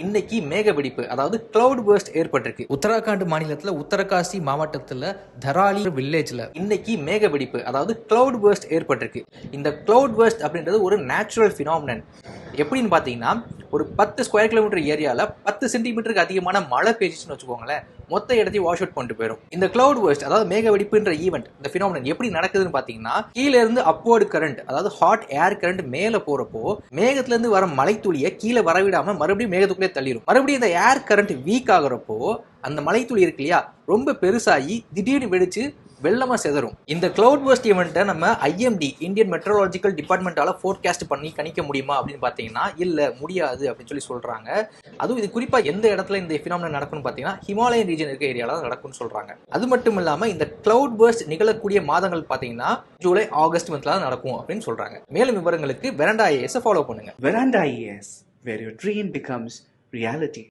இன்னைக்கு மேக வெடிப்பு அதாவது கிளவுட் பர்ஸ்ட் ஏற்பட்டிருக்கு. உத்தரகாண்ட் மாநிலத்துல உத்தரகாசி மாவட்டத்துல தராலி வில்லேஜ்ல இன்னைக்கு மேக வெடிப்பு அதாவது கிளவுட் பர்ஸ்ட் ஏற்பட்டிருக்கு. இந்த கிளவுட் பர்ஸ்ட் அப்படின்றது ஒரு நேச்சுரல் பினாமினன். எப்படின்னு பாத்தீங்கன்னா, ஒரு 10 ஸ்கொயர் கிலோமீட்டர் ஏரியால 10 சென்டிமீட்டருக்கு அதிகமான மழை பெய்ஞ்சிச்சுன்னு வச்சுக்கோங்களேன், மொத்த இடத்தையும் வாஷ் அவுட் பண்ணிட்டு போயிடும். இந்த கிளவுட் பர்ஸ்ட் அதாவது மேக வெடிப்புன்ற ஈவெண்ட், இந்த பினாமினன் எப்படி நடக்குதுன்னு பாத்தீங்கன்னா, கீழ இருந்து அப்வர்டு கரண்ட் அதாவது ஹாட் ஏர் கரண்ட் மேல போறப்போ மேகத்துல இருந்து வர மழை துளியை கீழே வரவிடாம மறுபடியும் மேகத்துக்குள்ளே தள்ளிடும். மறுபடியும் இந்த ஏர் கரண்ட் வீக் ஆகுறப்போ அந்த மழை துளி இருக்கு இல்லையா, ரொம்ப பெருசாகி திடீர்னு வெடிச்சு வெள்ளமா செதறும். இந்த கிளவுட் பர்ஸ்ட் ஈவெண்ட்டை நம்ம ஐஎம்டி இந்தியன் மெட்ரோலாஜிக்கல் டிபார்ட்மெண்டால ஃபோர்காஸ்ட் பண்ணி கணிக்க முடியுமா அப்படின்னு பார்த்தீங்கன்னா இல்ல முடியாது அப்படின்னு சொல்றாங்க. அதுவும் இது குறிப்பா எந்த இடத்துல இந்த பினாமினன் நடக்கும்னு பார்த்தீங்கன்னா ஹிமாலயன் ரீஜன் இருக்க ஏரியால தான் நடக்கும்னு சொல்றாங்க. அது மட்டும் இல்லாம இந்த கிளவுட் பர்ஸ்ட் நிகழக்கூடிய மாதங்கள் பார்த்தீங்கன்னா ஜூலை ஆகஸ்ட் மந்த்ல தான் நடக்கும் அப்படின்னு சொல்றாங்க. மேலும் விவரங்களுக்கு வெராண்டா ஐஏஎஸ் ஃபாலோ பண்ணுங்க. Veranda IAS, where your dream becomes reality.